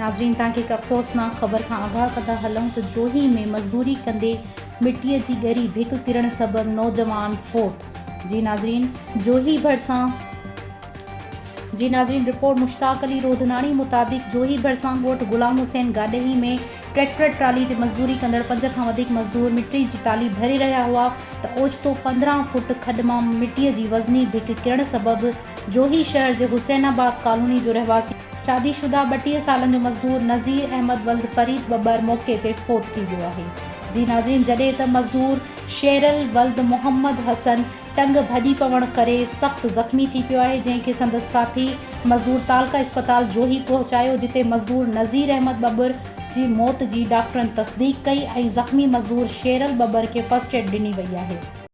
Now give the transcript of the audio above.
नाज़रीन तव्हांखे हिकु अफ़सोसनाक ख़बर खां आगाह कंदा हलूं त जोही में मज़दूरी कंदे मिटीअ जी ॻरी भिक किरण सबबि नौजवान फोत। जी नाज़रीन रिपोर्ट मुश्ताक अली रोधनानी मुताबिक़ जोही भरिसां ॻोठ गुलाम हुसैन गाॾही में ट्रैक्टर ट्राली ते मज़दूरी कंदड़ 5 खां वधीक मज़दूर मिटी जी टाली भरे रहिया हुआ त ओचितो 15 फुट खॾ मां मिटीअ जी वज़नी भिक किरण सबबि जोही शहर जे हुसैनाबाद कॉलोनी जो रहवासी शादीशुदा 32 सालनि जो मज़दूर नज़ीर अहमद वल्द फरीद बब्बर मौके ते फोत थी वियो आहे। जी नाज़रीन जॾहिं त मज़दूर शेरल वल्द मोहम्मद हसन टंग भॼी पवण करे सख़्त ज़ख़्मी थी पियो आहे, जंहिंखे संदसि साथी मज़दूर तालका अस्पताल जोही पहुचायो, जिते मज़दूर नज़ीर अहमद बब्बर जी मौत जी डॉक्टरनि तस्दीक कई ऐं ज़ख़्मी मज़दूर शेरल बब्बर खे फर्स्ट एड ॾिनी वई आहे।